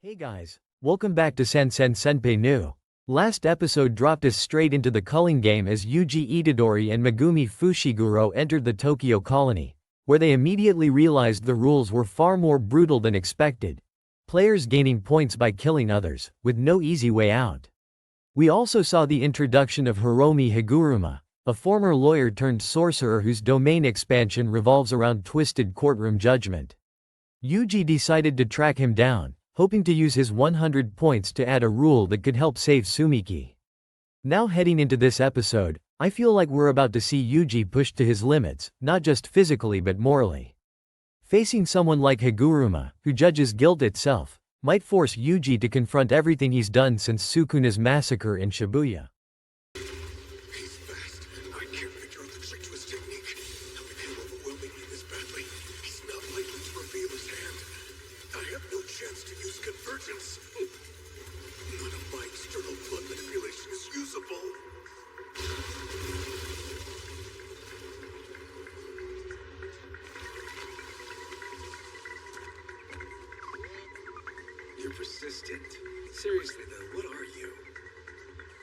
Hey guys, welcome back to Sansen Senpai New. Last episode dropped us straight into the culling game as Yuji Itadori and Megumi Fushiguro entered the Tokyo colony, where they immediately realized the rules were far more brutal than expected, players gaining points by killing others, with no easy way out. We also saw the introduction of Hiromi Higuruma, a former lawyer turned sorcerer whose domain expansion revolves around twisted courtroom judgment. Yuji decided to track him down, hoping to use his 100 points to add a rule that could help save Sumiki. Now heading into this episode, I feel like we're about to see Yuji pushed to his limits, not just physically but morally. Facing someone like Higuruma, who judges guilt itself, might force Yuji to confront everything he's done since Sukuna's massacre in Shibuya. He's fast. I can't figure out the trick to his technique. How can he overwhelming me this badly? He's not likely to reveal his hand. I have no chance to use convergence. None of my external blood manipulation is usable. You're persistent. Seriously though, what are you?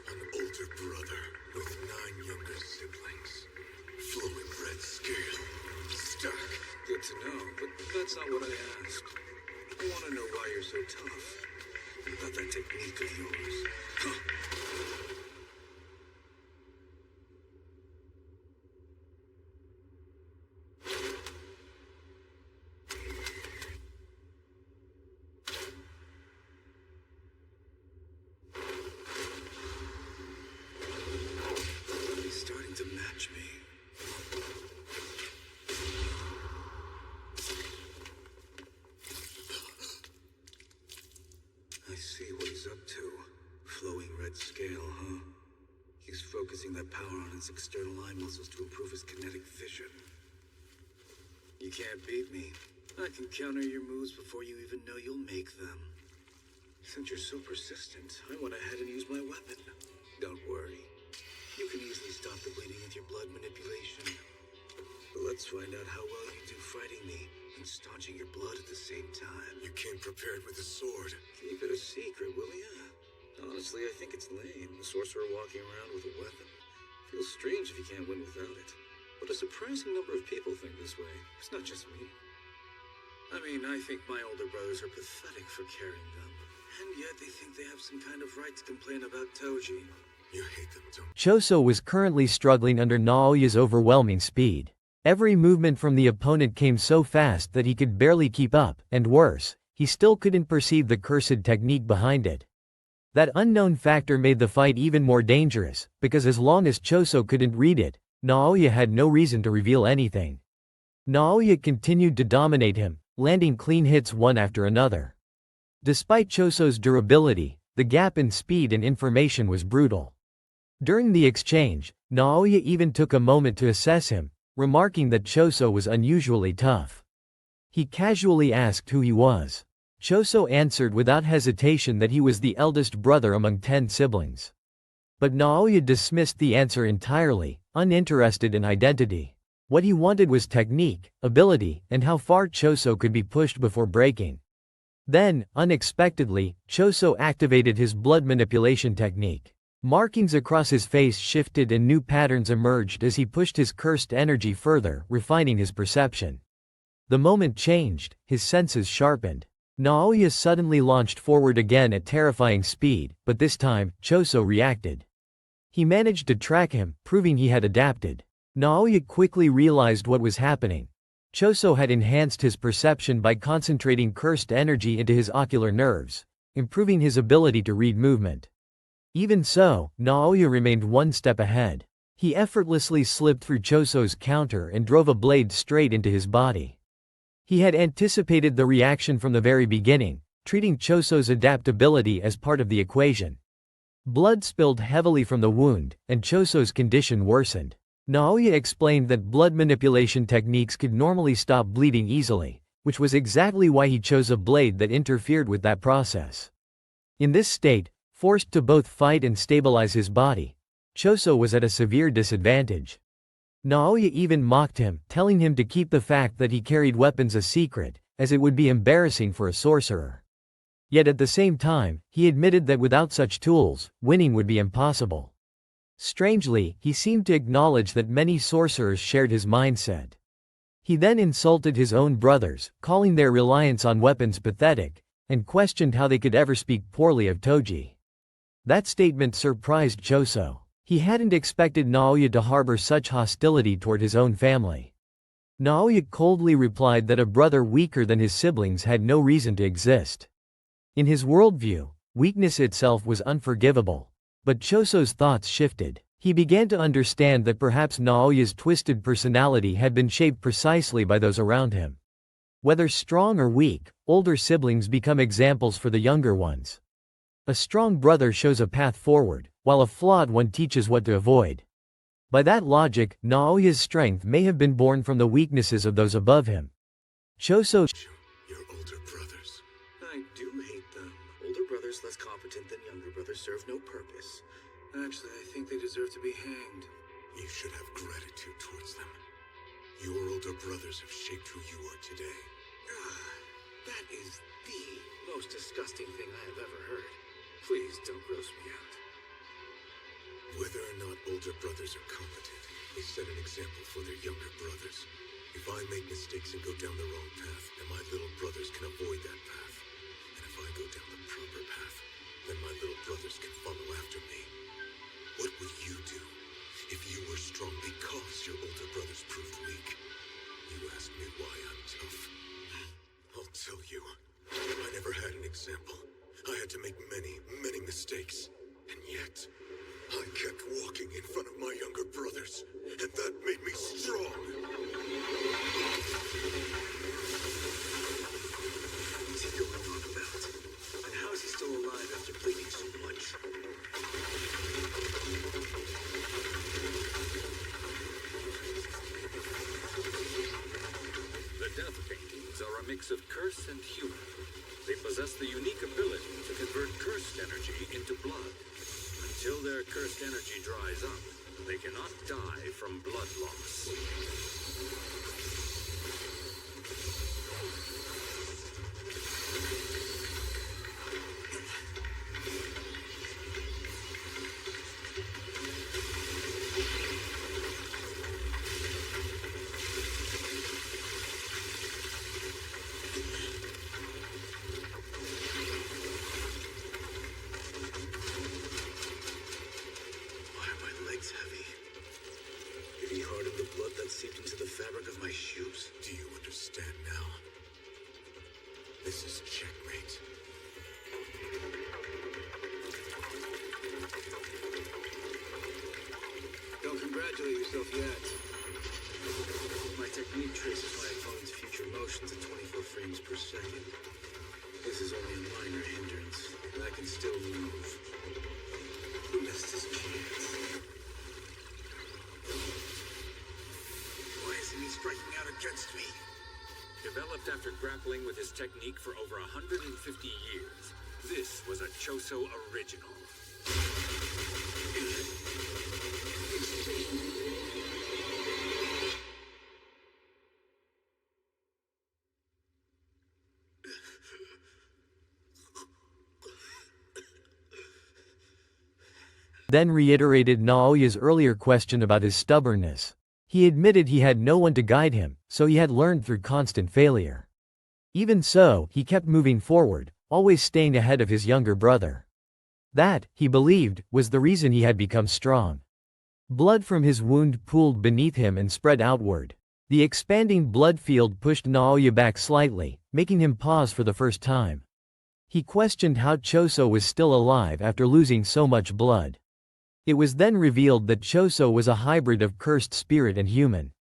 An older brother with 9 younger siblings. Flowing red scale. Stuck. Good to know, but that's not what I asked. I want to know why you're so tough. About that technique of yours. Huh. He's starting to match me. I see what he's up to. Flowing red scale, huh? He's focusing that power on his external eye muscles to improve his kinetic vision. You can't beat me. I can counter your moves before you even know you'll make them. Since you're so persistent, I went ahead and used my weapon. Don't worry. You can easily stop the bleeding with your blood manipulation. But let's find out how well you do fighting me and staunching your blood at the same time. You came prepared with a sword. Keep it a secret, will ya? Honestly, I think it's lame. A sorcerer walking around with a weapon. Feels strange if you can't win without it. But a surprising number of people think this way. It's not just me. I mean, I think my older brothers are pathetic for carrying them. And yet they think they have some kind of right to complain about Toji. You hate them, don't you? Choso was currently struggling under Naoya's overwhelming speed. Every movement from the opponent came so fast that he could barely keep up, and worse, he still couldn't perceive the cursed technique behind it. That unknown factor made the fight even more dangerous, because as long as Choso couldn't read it, Naoya had no reason to reveal anything. Naoya continued to dominate him, landing clean hits one after another. Despite Choso's durability, the gap in speed and information was brutal. During the exchange, Naoya even took a moment to assess him, remarking that Choso was unusually tough. He casually asked who he was. Choso answered without hesitation that he was the eldest brother among 10 siblings. But Naoya dismissed the answer entirely, uninterested in identity. What he wanted was technique, ability, and how far Choso could be pushed before breaking. Then, unexpectedly, Choso activated his blood manipulation technique. Markings across his face shifted and new patterns emerged as he pushed his cursed energy further, refining his perception. The moment changed, his senses sharpened. Naoya suddenly launched forward again at terrifying speed, but this time, Choso reacted. He managed to track him, proving he had adapted. Naoya quickly realized what was happening. Choso had enhanced his perception by concentrating cursed energy into his ocular nerves, improving his ability to read movement. Even so, Naoya remained one step ahead. He effortlessly slipped through Choso's counter and drove a blade straight into his body. He had anticipated the reaction from the very beginning, treating Choso's adaptability as part of the equation. Blood spilled heavily from the wound, and Choso's condition worsened. Naoya explained that blood manipulation techniques could normally stop bleeding easily, which was exactly why he chose a blade that interfered with that process. In this state, forced to both fight and stabilize his body, Choso was at a severe disadvantage. Naoya even mocked him, telling him to keep the fact that he carried weapons a secret, as it would be embarrassing for a sorcerer. Yet at the same time, he admitted that without such tools, winning would be impossible. Strangely, he seemed to acknowledge that many sorcerers shared his mindset. He then insulted his own brothers, calling their reliance on weapons pathetic, and questioned how they could ever speak poorly of Toji. That statement surprised Choso. He hadn't expected Naoya to harbor such hostility toward his own family. Naoya coldly replied that a brother weaker than his siblings had no reason to exist. In his worldview, weakness itself was unforgivable. But Choso's thoughts shifted. He began to understand that perhaps Naoya's twisted personality had been shaped precisely by those around him. Whether strong or weak, older siblings become examples for the younger ones. A strong brother shows a path forward, while a flawed one teaches what to avoid. By that logic, Naoya's strength may have been born from the weaknesses of those above him. Choso, Your older brothers. I do hate them. Older brothers less competent than younger brothers serve no purpose. Actually, I think they deserve to be hanged. You should have gratitude towards them. Your older brothers have shaped who you are today. That is the most disgusting thing I have ever heard. Please don't gross me out. Whether or not older brothers are competent, they set an example for their younger brothers. If I make mistakes and go down the wrong path, then my little brothers can avoid that path. And if I go down the proper path, then my little brothers can follow after me. What would you do if you were strong because your older brothers proved weak? You ask me why I'm tough. I'll tell you. I never had an example. I had to make many, many mistakes. And yet, I kept walking in front of my younger brothers, and that made me strong. What's he going on about? And how is he still alive after bleeding so much? The Death Paintings are a mix of curse and human. They possess the unique ability to convert cursed energy into blood. Until their cursed energy dries up, they cannot die from blood loss. Seeped into the fabric of my shoes. Do you understand now? This is checkmate. Don't congratulate yourself yet. My technique traces my opponent's future motions at 24 frames per second. This is only a minor hindrance, and I can still move. Who missed his chance? He's striking out against me. Developed after grappling with his technique for over 150 years, this was a Choso original. then reiterated Naoya's earlier question about his stubbornness. He admitted he had no one to guide him, so he had learned through constant failure. Even so, he kept moving forward, always staying ahead of his younger brother. That, he believed, was the reason he had become strong. Blood from his wound pooled beneath him and spread outward. The expanding blood field pushed Naoya back slightly, making him pause for the first time. He questioned how Choso was still alive after losing so much blood. It was then revealed that Choso was a hybrid of cursed spirit and human.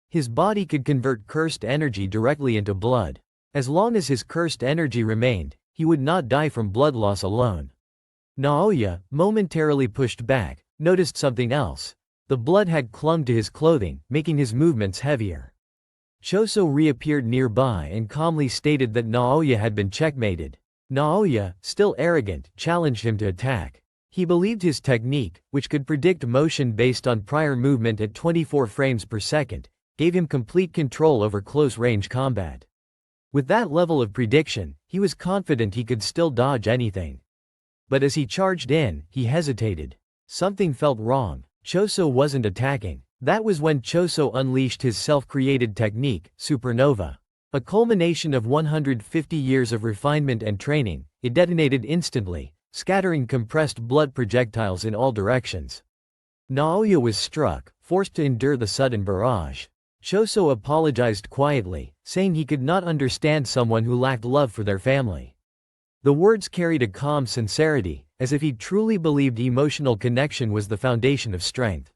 His body could convert cursed energy directly into blood. As long as his cursed energy remained, he would not die from blood loss alone. Naoya, momentarily pushed back, noticed something else. The blood had clung to his clothing, making his movements heavier. Choso reappeared nearby and calmly stated that Naoya had been checkmated. Naoya, still arrogant, challenged him to attack. He believed his technique, which could predict motion based on prior movement at 24 frames per second, gave him complete control over close-range combat. With that level of prediction, he was confident he could still dodge anything. But as he charged in, he hesitated. Something felt wrong. Choso wasn't attacking. That was when Choso unleashed his self-created technique, Supernova. A culmination of 150 years of refinement and training, it detonated instantly, scattering compressed blood projectiles in all directions. Naoya was struck, forced to endure the sudden barrage. Choso apologized quietly, saying he could not understand someone who lacked love for their family. The words carried a calm sincerity, as if he truly believed emotional connection was the foundation of strength.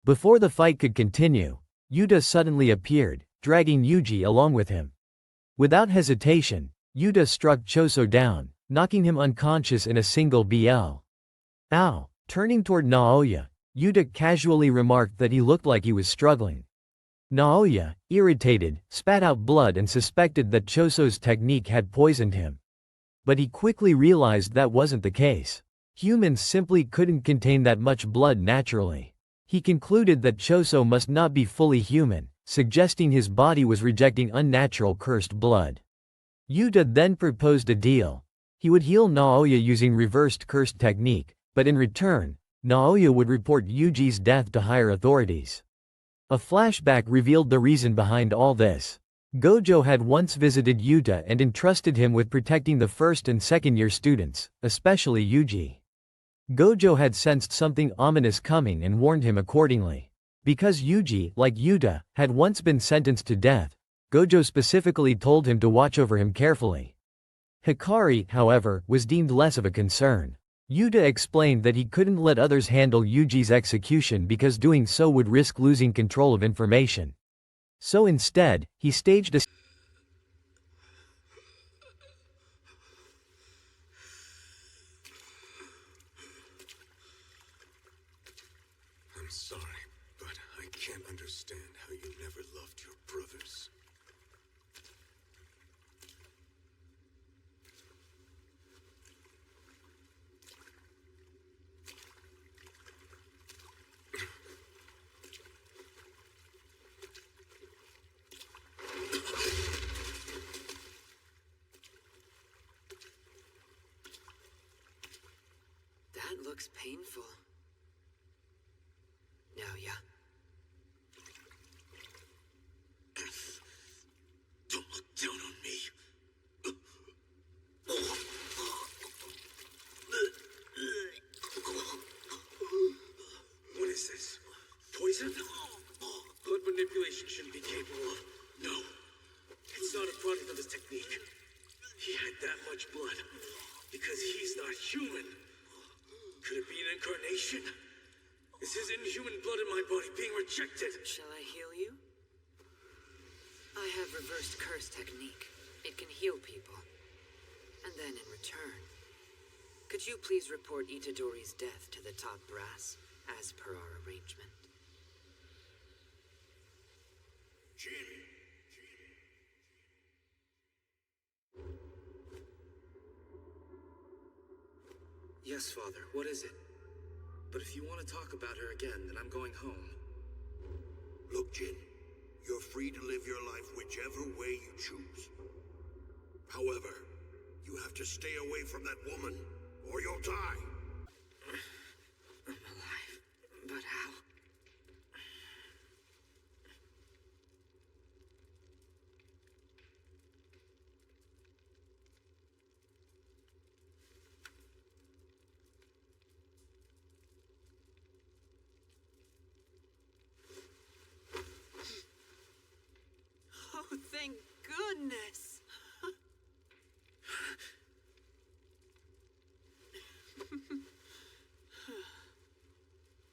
Before the fight could continue, Yuta suddenly appeared, dragging Yuji along with him. Without hesitation, Yuta struck Choso down, knocking him unconscious in a single BL. Ow! Turning toward Naoya, Yuta casually remarked that he looked like he was struggling. Naoya, irritated, spat out blood and suspected that Choso's technique had poisoned him. But he quickly realized that wasn't the case. Humans simply couldn't contain that much blood naturally. He concluded that Choso must not be fully human, suggesting his body was rejecting unnatural cursed blood. Yuta then proposed a deal. He would heal Naoya using reversed cursed technique, but in return, Naoya would report Yuji's death to higher authorities. A flashback revealed the reason behind all this. Gojo had once visited Yuta and entrusted him with protecting the first and second-year students, especially Yuji. Gojo had sensed something ominous coming and warned him accordingly. Because Yuji, like Yuta, had once been sentenced to death, Gojo specifically told him to watch over him carefully. Hikari, however, was deemed less of a concern. Yuta explained that he couldn't let others handle Yuji's execution because doing so would risk losing control of information. So instead, he staged a I'm sorry, but I can't understand how you never loved your brothers. That looks painful. Now, yeah. Don't look down on me. What is this? Poison? Blood manipulation shouldn't be capable of. No. It's not a product of his technique. He had that much blood because he's not human. Could it be an incarnation? Is his inhuman blood in my body being rejected? Shall I heal you? I have reversed curse technique. It can heal people. And then in return, could you please report Itadori's death to the top brass, as per our arrangement? Jin. Yes, Father, what is it? But if you want to talk about her again, then I'm going home. Look, Jin, you're free to live your life whichever way you choose. However, you have to stay away from that woman, or you'll die. I'm alive, but how? Oh, thank goodness!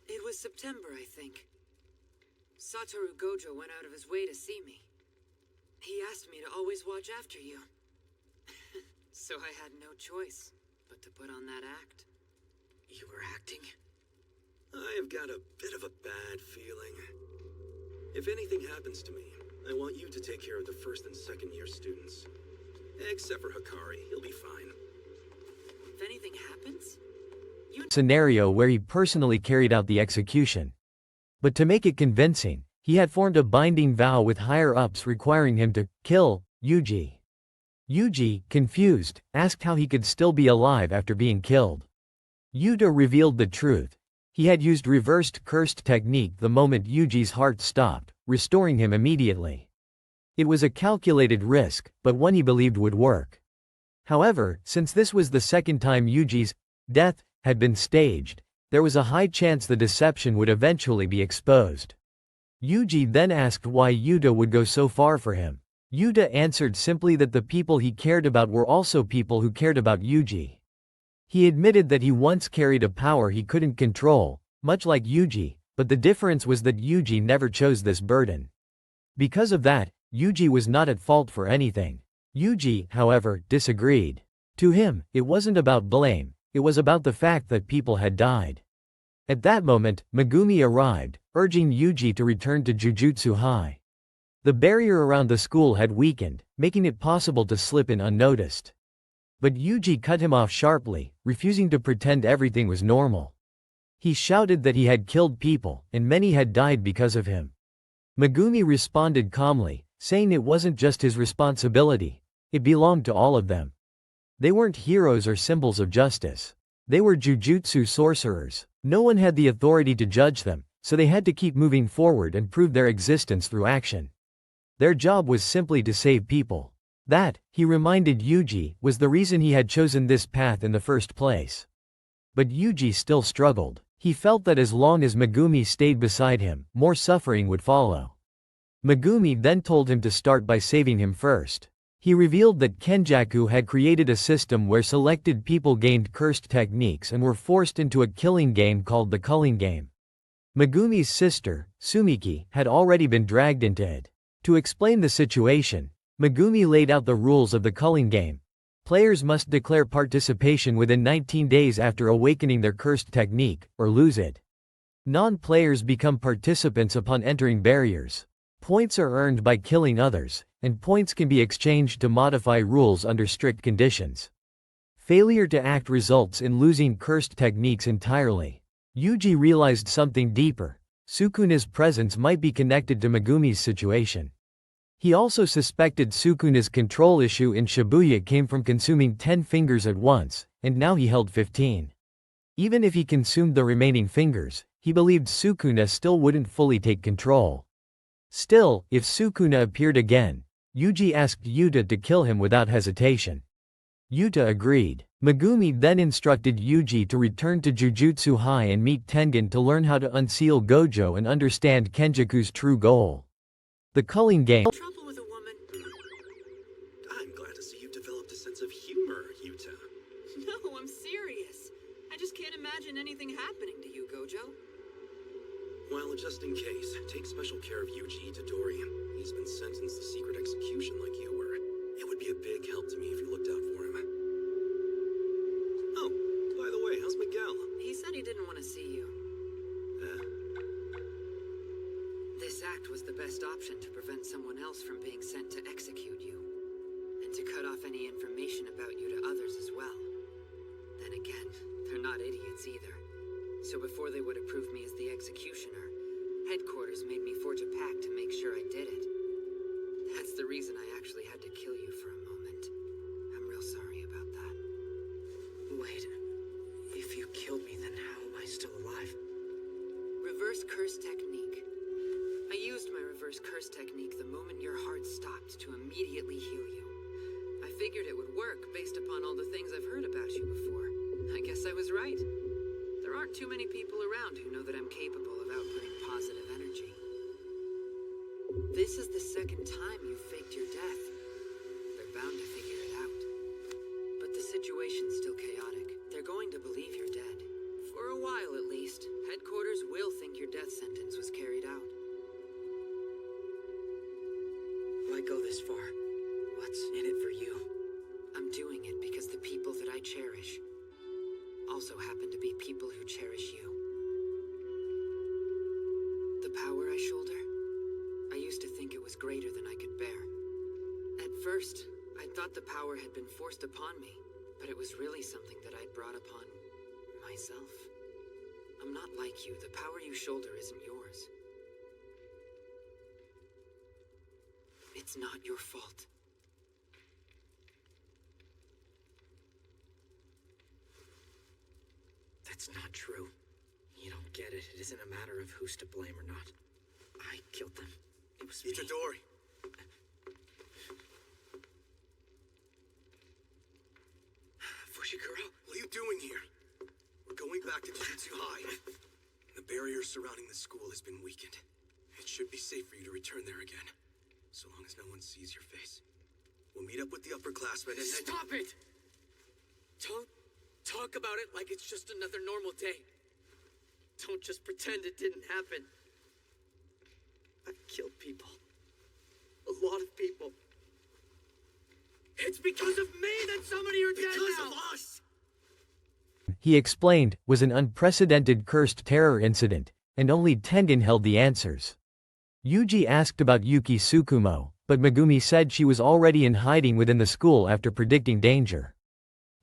It was September, I think. Satoru Gojo went out of his way to see me. He asked me to always watch after you. So I had no choice but to put on that act. You were acting? I have got a bit of a bad feeling. If anything happens to me, I want you to take care of the first and second year students. Except for Hikari, he'll be fine. If anything happens, scenario where he personally carried out the execution. But to make it convincing, he had formed a binding vow with higher-ups requiring him to kill Yuji. Yuji, confused, asked how he could still be alive after being killed. Yuta revealed the truth. He had used reversed cursed technique the moment Yuji's heart stopped, restoring him immediately. It was a calculated risk, but one he believed would work. However, since this was the second time Yuji's death had been staged, there was a high chance the deception would eventually be exposed. Yuji then asked why Yuta would go so far for him. Yuta answered simply that the people he cared about were also people who cared about Yuji. He admitted that he once carried a power he couldn't control, much like Yuji, but the difference was that Yuji never chose this burden. Because of that, Yuji was not at fault for anything. Yuji, however, disagreed. To him, it wasn't about blame, it was about the fact that people had died. At that moment, Megumi arrived, urging Yuji to return to Jujutsu High. The barrier around the school had weakened, making it possible to slip in unnoticed. But Yuji cut him off sharply, refusing to pretend everything was normal. He shouted that he had killed people, and many had died because of him. Megumi responded calmly, saying it wasn't just his responsibility, it belonged to all of them. They weren't heroes or symbols of justice. They were jujutsu sorcerers. No one had the authority to judge them, so they had to keep moving forward and prove their existence through action. Their job was simply to save people. That, he reminded Yuji, was the reason he had chosen this path in the first place. But Yuji still struggled. He felt that as long as Megumi stayed beside him, more suffering would follow. Megumi then told him to start by saving him first. He revealed that Kenjaku had created a system where selected people gained cursed techniques and were forced into a killing game called the Culling Game. Megumi's sister, Sumiki, had already been dragged into it. To explain the situation, Megumi laid out the rules of the Culling Game. Players must declare participation within 19 days after awakening their cursed technique, or lose it. Non-players become participants upon entering barriers. Points are earned by killing others, and points can be exchanged to modify rules under strict conditions. Failure to act results in losing cursed techniques entirely. Yuji realized something deeper. Sukuna's presence might be connected to Megumi's situation. He also suspected Sukuna's control issue in Shibuya came from consuming 10 fingers at once, and now he held 15. Even if he consumed the remaining fingers, he believed Sukuna still wouldn't fully take control. Still, if Sukuna appeared again, Yuji asked Yuta to kill him without hesitation. Yuta agreed. Megumi then instructed Yuji to return to Jujutsu High and meet Tengen to learn how to unseal Gojo and understand Kenjaku's true goal. The Culling Game. Trouble with a woman? I'm glad to see you developed a sense of humor, Yuta. No, I'm serious. I just can't imagine anything happening to you, Gojo. Well, just in case, take special care of Yuji Itadori. He's been sentenced to secret execution like you were. It would be a big help to me if you looked out for him. Oh, by the way, how's Miguel? He said he didn't want to see you. This act was the best option to prevent someone else from being sent to execute you, and to cut off any information about you to others as well. Then again, they're not idiots either. So before they would approve me as the executioner, headquarters made me forge a pact to make sure I did it. That's the reason I actually had to kill you for a moment. I'm real sorry about that. Wait, if you killed me, then how am I still alive? Reverse curse technique. I used my reverse curse technique the moment your heart stopped to immediately heal you. I figured it would work based upon all the things I've heard about you before. I guess I was right. There aren't too many people around who know that I'm capable of outputting positive energy. This is the second time you've faked your death. They're bound to figure it out. But the situation's still chaotic. They're going to believe you're dead. For a while at least, headquarters will think your death sentence was carried out. Why go this far? What's in it for you? I'm doing it because the people that I cherish also happen to be people who cherish you. The power I shoulder, I used to think it was greater than I could bear. At first, I thought the power had been forced upon me, but it was really something that I'd brought upon myself. I'm not like you. The power you shoulder isn't yours. It's not your fault. That's not true. You don't get it. It isn't a matter of who's to blame or not. I killed them. It was me. Itadori! Fushiguro? What are you doing here? We're going back to Jujutsu High. The barrier surrounding the school has been weakened. It should be safe for you to return there again. So long as no one sees your face. We'll meet up with the upperclassmen and then... Stop it! Don't talk about it like it's just another normal day. Don't just pretend it didn't happen. I killed people. A lot of people. It's because of me that so many are dead now! Because of us! He explained, was an unprecedented cursed terror incident, and only Tengen held the answers. Yuji asked about Yuki Tsukumo, but Megumi said she was already in hiding within the school after predicting danger.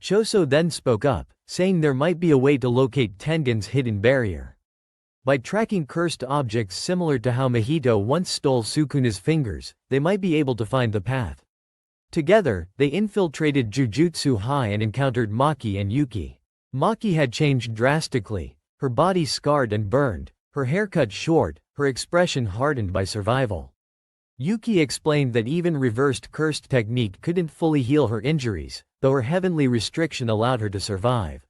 Choso then spoke up, saying there might be a way to locate Tengen's hidden barrier. By tracking cursed objects similar to how Mahito once stole Sukuna's fingers, they might be able to find the path. Together, they infiltrated Jujutsu High and encountered Maki and Yuki. Maki had changed drastically, her body scarred and burned, her hair cut short, her expression hardened by survival. Yuki explained that even reversed cursed technique couldn't fully heal her injuries, though her heavenly restriction allowed her to survive.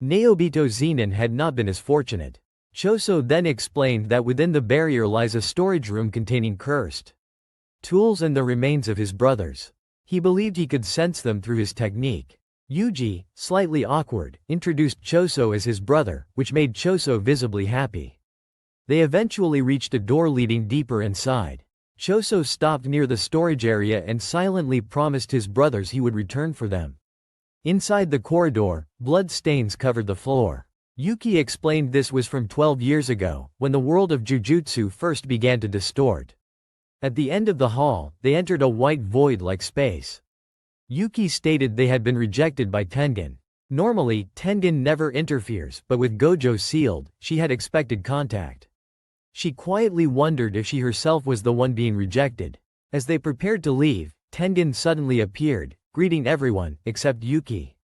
Naobito Zenin had not been as fortunate. Choso then explained that within the barrier lies a storage room containing cursed tools and the remains of his brothers. He believed he could sense them through his technique. Yuji, slightly awkward, introduced Choso as his brother, which made Choso visibly happy. They eventually reached a door leading deeper inside. Choso stopped near the storage area and silently promised his brothers he would return for them. Inside the corridor, blood stains covered the floor. Yuki explained this was from 12 years ago, when the world of Jujutsu first began to distort. At the end of the hall, they entered a white void-like space. Yuki stated they had been rejected by Tengen. Normally, Tengen never interferes, but with Gojo sealed, she had expected contact. She quietly wondered if she herself was the one being rejected. As they prepared to leave, Tengen suddenly appeared, greeting everyone, except Yuki.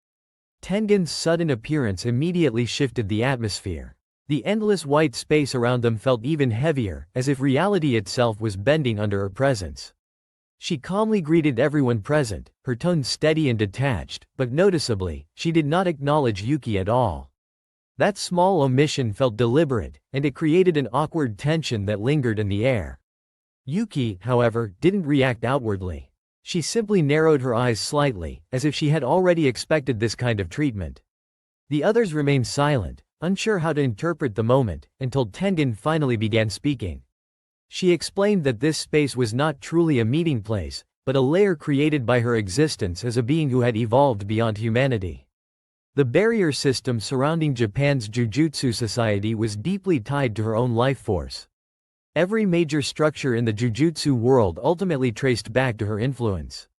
Tengen's sudden appearance immediately shifted the atmosphere. The endless white space around them felt even heavier, as if reality itself was bending under her presence. She calmly greeted everyone present, her tone steady and detached, but noticeably, she did not acknowledge Yuki at all. That small omission felt deliberate, and it created an awkward tension that lingered in the air. Yuki, however, didn't react outwardly. She simply narrowed her eyes slightly, as if she had already expected this kind of treatment. The others remained silent, unsure how to interpret the moment, until Tengen finally began speaking. She explained that this space was not truly a meeting place, but a layer created by her existence as a being who had evolved beyond humanity. The barrier system surrounding Japan's Jujutsu society was deeply tied to her own life force. Every major structure in the Jujutsu world ultimately traced back to her influence.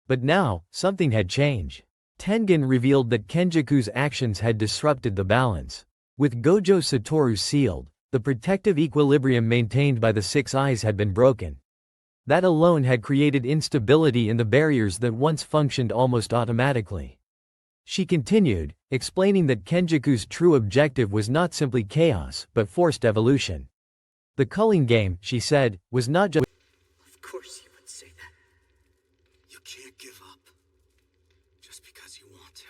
But now, something had changed. Tengen revealed that Kenjaku's actions had disrupted the balance. With Gojo Satoru sealed, the protective equilibrium maintained by the Six Eyes had been broken. That alone had created instability in the barriers that once functioned almost automatically. She continued, explaining that Kenjaku's true objective was not simply chaos, but forced evolution. The culling game, she said, was not just... Of course you would say that. You can't give up. Just because you want to.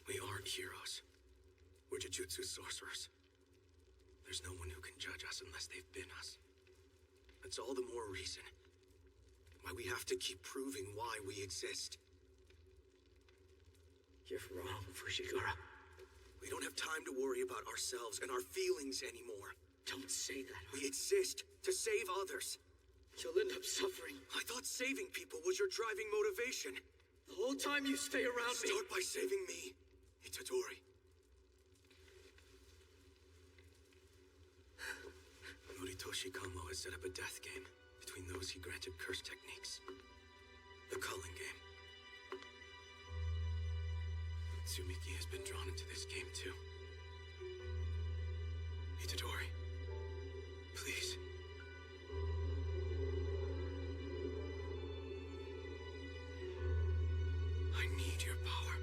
We aren't heroes. We're Jujutsu sorcerers. There's no one who can judge us unless they've been us. That's all the more reason why we have to keep proving why we exist. You're wrong, Fushiguro. We don't have time to worry about ourselves and our feelings anymore. Don't say that. We exist to save others. You'll end up suffering. I thought saving people was your driving motivation. The whole time you stay around me. Start by saving me, Itadori. Moritoshi Kamo has set up a death game between those he granted curse techniques. The culling game. Tsumiki has been drawn into this game too. I need your power.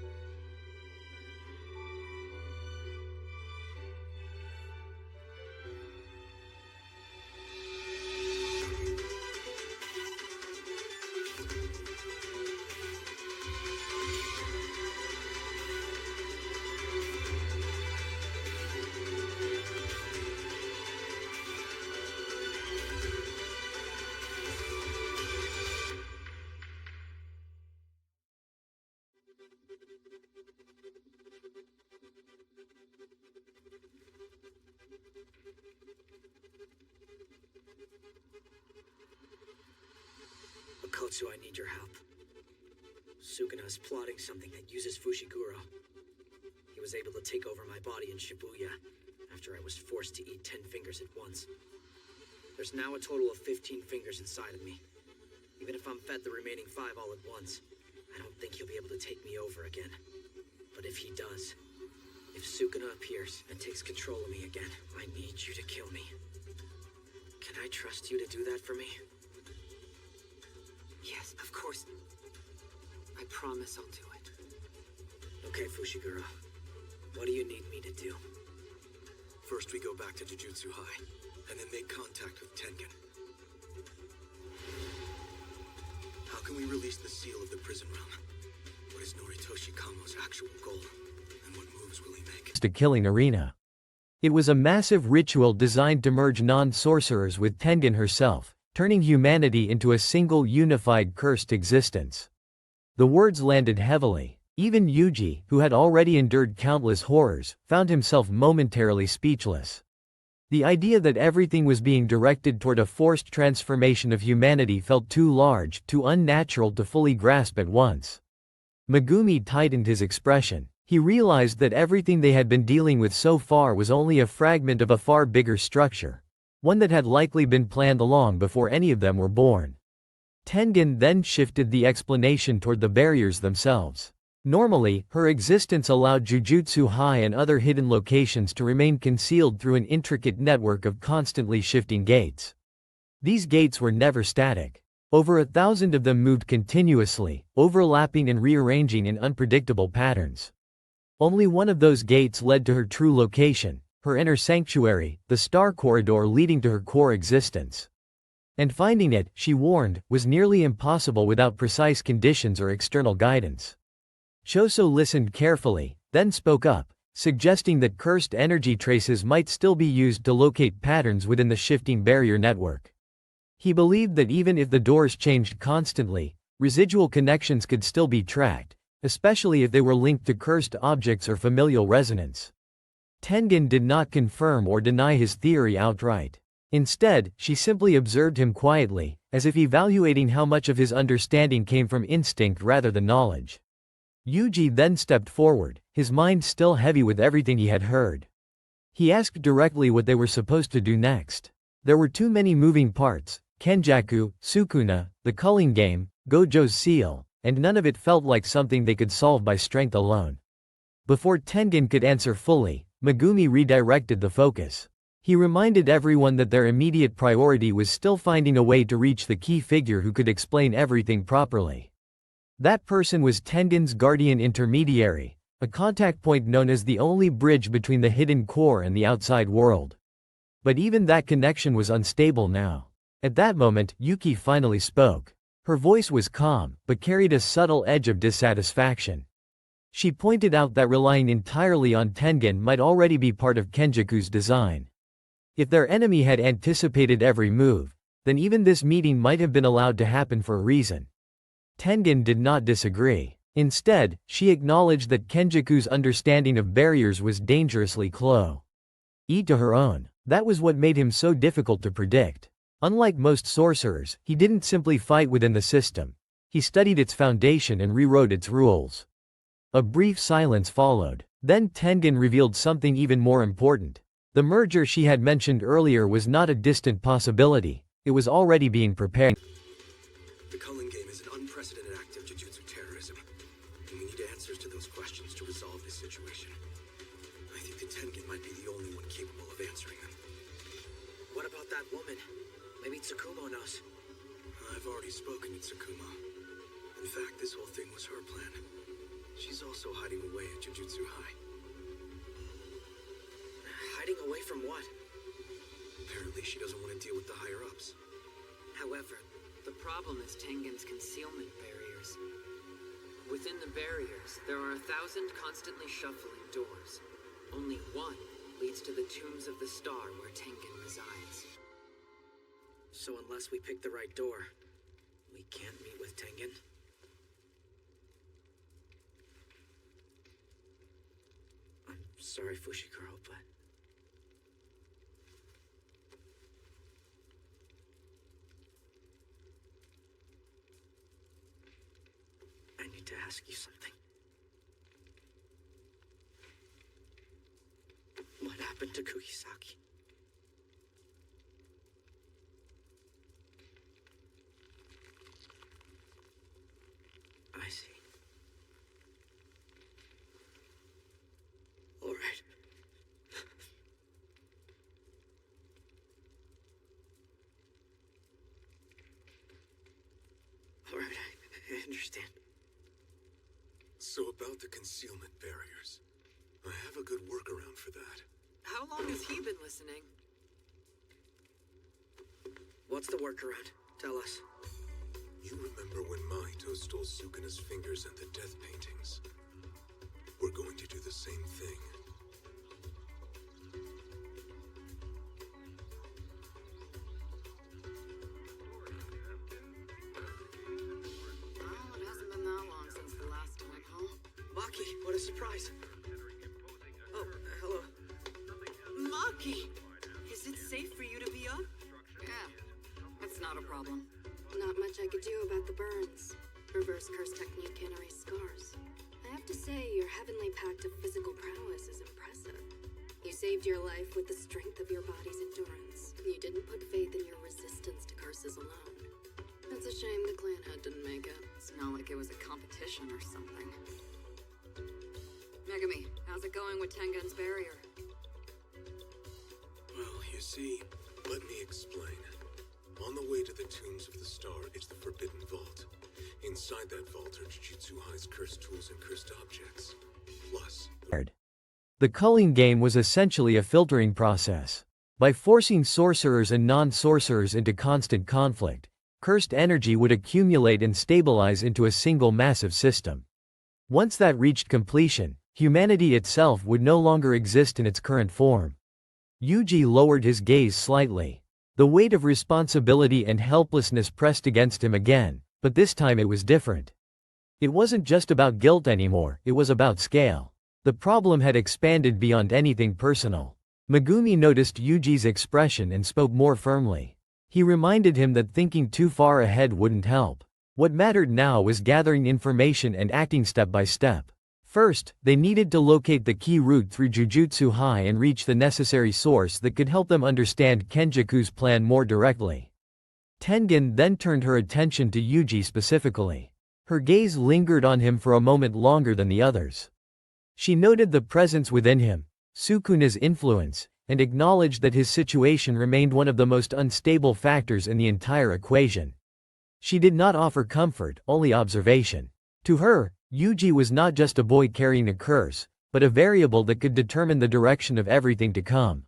Okotsu, I need your help. Sukuna is plotting something that uses Fushiguro. He was able to take over my body in Shibuya after I was forced to eat 10 fingers at once. There's now a total of 15 fingers inside of me. Even if I'm fed the remaining 5 all at once, I don't think he'll be able to take me over again. But if he does, if Sukuna appears and takes control of me again, I need you to kill me. Can I trust you to do that for me? Yes, of course. I promise I'll do it. Okay, Fushiguro. What do you need me to do? First, we go back to Jujutsu High, and then make contact with Tengen. How can we release the seal of the prison realm? What is Noritoshi Kamo's actual goal? And what moves will he make? To killing arena. It was a massive ritual designed to merge non-sorcerers with Tengen herself, turning humanity into a single unified cursed existence. The words landed heavily. Even Yuji, who had already endured countless horrors, found himself momentarily speechless. The idea that everything was being directed toward a forced transformation of humanity felt too large, too unnatural to fully grasp at once. Megumi tightened his expression. He realized that everything they had been dealing with so far was only a fragment of a far bigger structure, one that had likely been planned long before any of them were born. Tengen then shifted the explanation toward the barriers themselves. Normally, her existence allowed Jujutsu High and other hidden locations to remain concealed through an intricate network of constantly shifting gates. These gates were never static. Over 1,000 of them moved continuously, overlapping and rearranging in unpredictable patterns. Only one of those gates led to her true location, her inner sanctuary, the star corridor leading to her core existence. And finding it, she warned, was nearly impossible without precise conditions or external guidance. Choso listened carefully, then spoke up, suggesting that cursed energy traces might still be used to locate patterns within the shifting barrier network. He believed that even if the doors changed constantly, residual connections could still be tracked, especially if they were linked to cursed objects or familial resonance. Tengen did not confirm or deny his theory outright. Instead, she simply observed him quietly, as if evaluating how much of his understanding came from instinct rather than knowledge. Yuji then stepped forward, his mind still heavy with everything he had heard. He asked directly what they were supposed to do next. There were too many moving parts: Kenjaku, Sukuna, the culling game, Gojo's seal, and none of it felt like something they could solve by strength alone. Before Tengen could answer fully, Megumi redirected the focus. He reminded everyone that their immediate priority was still finding a way to reach the key figure who could explain everything properly. That person was Tengen's guardian intermediary, a contact point known as the only bridge between the hidden core and the outside world. But even that connection was unstable now. At that moment, Yuki finally spoke. Her voice was calm, but carried a subtle edge of dissatisfaction. She pointed out that relying entirely on Tengen might already be part of Kenjaku's design. If their enemy had anticipated every move, then even this meeting might have been allowed to happen for a reason. Tengen did not disagree. Instead, she acknowledged that Kenjaku's understanding of barriers was dangerously close to her own. That was what made him so difficult to predict. Unlike most sorcerers, he didn't simply fight within the system. He studied its foundation and rewrote its rules. A brief silence followed. Then Tengen revealed something even more important. The merger she had mentioned earlier was not a distant possibility. It was already being prepared. The culling game is an unprecedented act of Jujutsu terrorism, and we need answers to those questions to resolve this situation. I think that Tengen might be the only one capable of answering them. What about that woman? Maybe Tsukumo knows. I've already spoken to Tsukumo. In fact, this whole thing was her plan. She's also hiding away at Jujutsu High. Hiding away from what? Apparently she doesn't want to deal with the higher-ups. However, the problem is Tengen's concealment barriers. Within the barriers, there are 1,000 constantly shuffling doors. Only one leads to the Tombs of the Star where Tengen resides. So unless we pick the right door, we can't meet with Tengen? I'm sorry, Fushiguro, but... I need to ask you something. What happened to Kugisaki? I see. All right. All right, I understand. So about the concealment barriers. I have a good workaround for that. How long has he been listening? What's the workaround? Tell us. You remember when Mahito stole Sukuna's fingers and the death paintings? We're going to do the same thing. Well, it hasn't been that long since the last time, huh? Maki, what a surprise. Oh, hello. Maki! Is it safe for you to be up? Yeah, that's not a problem. Not much I could do about the burns. Reverse curse technique can erase scars. I have to say, your heavenly pact of physical prowess is impressive. You saved your life with the strength of your body's endurance. You didn't put faith in your resistance to curses alone. It's a shame the clan head didn't make it. It's not like it was a competition or something. Megami, how's it going with Tengen's barrier? Well, you see, let me explain. On the way to the Tombs of the Star is the Forbidden Vault. Inside that vault are Jujutsu High's cursed tools and cursed objects. Plus, The culling game was essentially a filtering process. By forcing sorcerers and non-sorcerers into constant conflict, cursed energy would accumulate and stabilize into a single massive system. Once that reached completion, humanity itself would no longer exist in its current form. Yuji lowered his gaze slightly. The weight of responsibility and helplessness pressed against him again, but this time it was different. It wasn't just about guilt anymore, it was about scale. The problem had expanded beyond anything personal. Megumi noticed Yuji's expression and spoke more firmly. He reminded him that thinking too far ahead wouldn't help. What mattered now was gathering information and acting step by step. First, they needed to locate the key route through Jujutsu High and reach the necessary source that could help them understand Kenjaku's plan more directly. Tengen then turned her attention to Yuji specifically. Her gaze lingered on him for a moment longer than the others. She noted the presence within him, Sukuna's influence, and acknowledged that his situation remained one of the most unstable factors in the entire equation. She did not offer comfort, only observation. To her, Yuji was not just a boy carrying a curse, but a variable that could determine the direction of everything to come.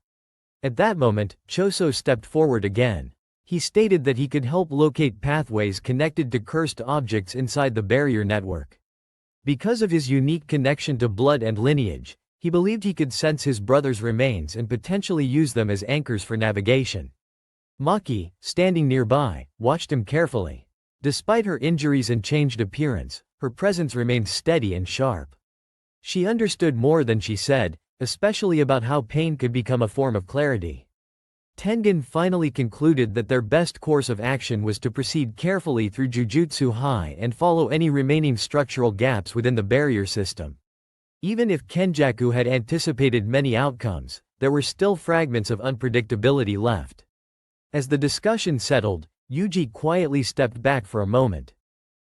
At that moment, Choso stepped forward again. He stated that he could help locate pathways connected to cursed objects inside the barrier network. Because of his unique connection to blood and lineage, he believed he could sense his brother's remains and potentially use them as anchors for navigation. Maki, standing nearby, watched him carefully. Despite her injuries and changed appearance, her presence remained steady and sharp. She understood more than she said, especially about how pain could become a form of clarity. Tengen finally concluded that their best course of action was to proceed carefully through Jujutsu High and follow any remaining structural gaps within the barrier system. Even if Kenjaku had anticipated many outcomes, there were still fragments of unpredictability left. As the discussion settled, Yuji quietly stepped back for a moment.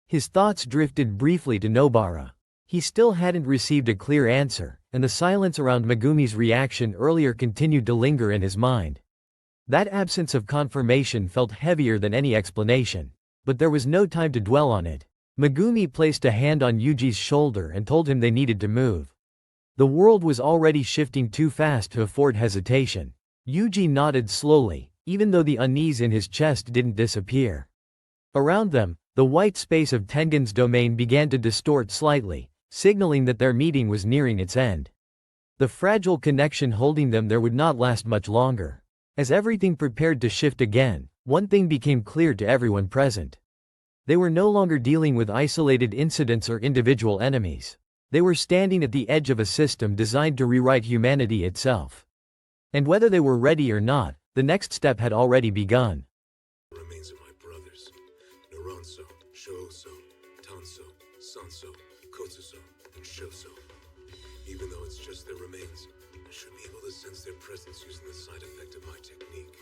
His thoughts drifted briefly to Nobara. He still hadn't received a clear answer, and the silence around Megumi's reaction earlier continued to linger in his mind. That absence of confirmation felt heavier than any explanation, but there was no time to dwell on it. Megumi placed a hand on Yuji's shoulder and told him they needed to move. The world was already shifting too fast to afford hesitation. Yuji nodded slowly, even though the unease in his chest didn't disappear. Around them, the white space of Tengen's domain began to distort slightly, signaling that their meeting was nearing its end. The fragile connection holding them there would not last much longer. As everything prepared to shift again, one thing became clear to everyone present. They were no longer dealing with isolated incidents or individual enemies. They were standing at the edge of a system designed to rewrite humanity itself. And whether they were ready or not, the next step had already begun. Remains of my brothers, Naranso, Shouso, Tanso, Sanso, Kotsuso, and Shoso. Even though it's just their remains, I should be able to sense their presence using the side effect of my technique.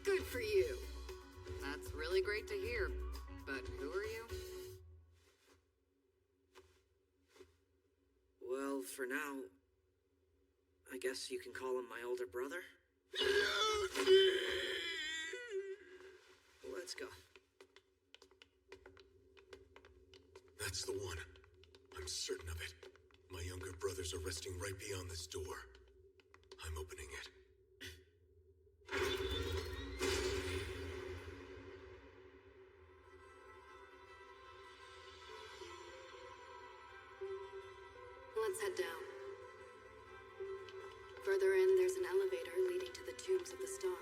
Good for you. That's really great to hear. But who are you? Well, for now, I guess you can call him my older brother. Let's go. That's the one. I'm certain of it. My younger brothers are resting right beyond this door. I'm opening it. Let's head down. Further in, there's an elevator leading to the tombs of the star.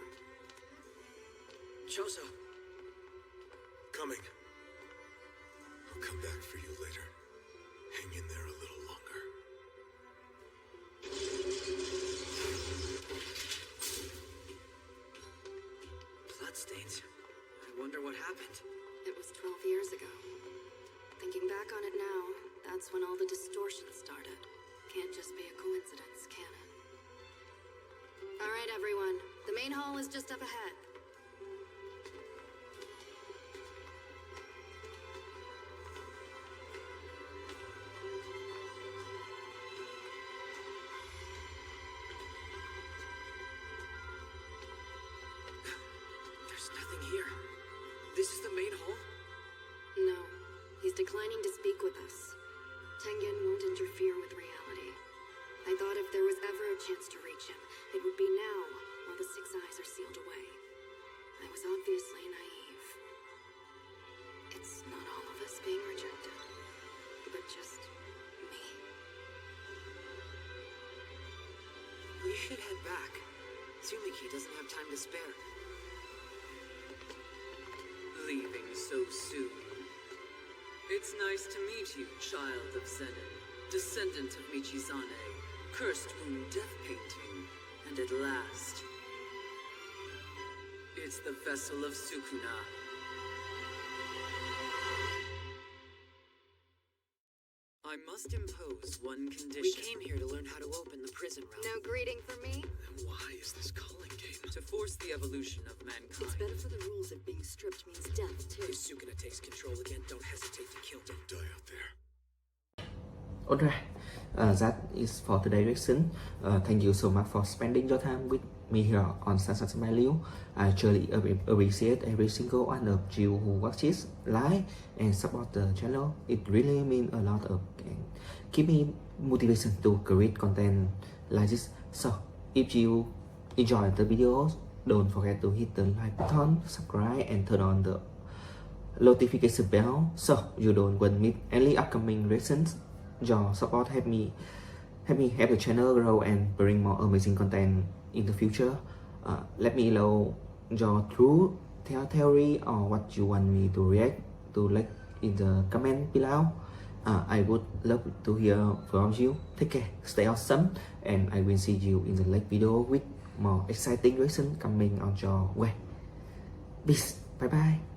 Choso. Coming. I'll come back for you later. Hang in there a little longer. Bloodstains. I wonder what happened. It was 12 years ago. Thinking back on it now, that's when all the distortion started. Can't just be a coincidence, can it? All right, everyone. The main hall is just up ahead. There's nothing here. This is the main hall? No, he's declining to speak with us. Tengen won't interfere with reality. I thought if there was ever a chance to reach him, it would be now, while the Six Eyes are sealed away. I was obviously naive. It's not all of us being rejected, but just me. We should head back. Tsumiki doesn't have time to spare. Leaving so soon. It's nice to meet you, child of Zenin, descendant of Michizane, cursed wound death painting, and at last, it's the vessel of Sukuna. I must impose one condition. We came here to learn how to open the prison realm. No greeting for me? Then why is this calling game? To force the evolution of mankind. It's better for the rules if being stripped means death, too. If Sukuna takes control again, don't hesitate to kill them. Don't die out there. Alright, that is for today's lesson. Thank you so much for spending your time with me here on Sunset Smile. I truly appreciate every single one of you who watches, like, and support the channel. It really means a lot of and give me motivation to create content like this. So, if you enjoy the videos, don't forget to hit the like button, subscribe, and turn on the notification bell so you don't miss any upcoming lessons. Your support help me help the channel grow and bring more amazing content in the future. Let me know your true theory or what you want me to react to, like in the comment below. I would love to hear from you. Take care, stay awesome, and I will see you in the next video with more exciting lesson coming on your way. Peace, bye bye.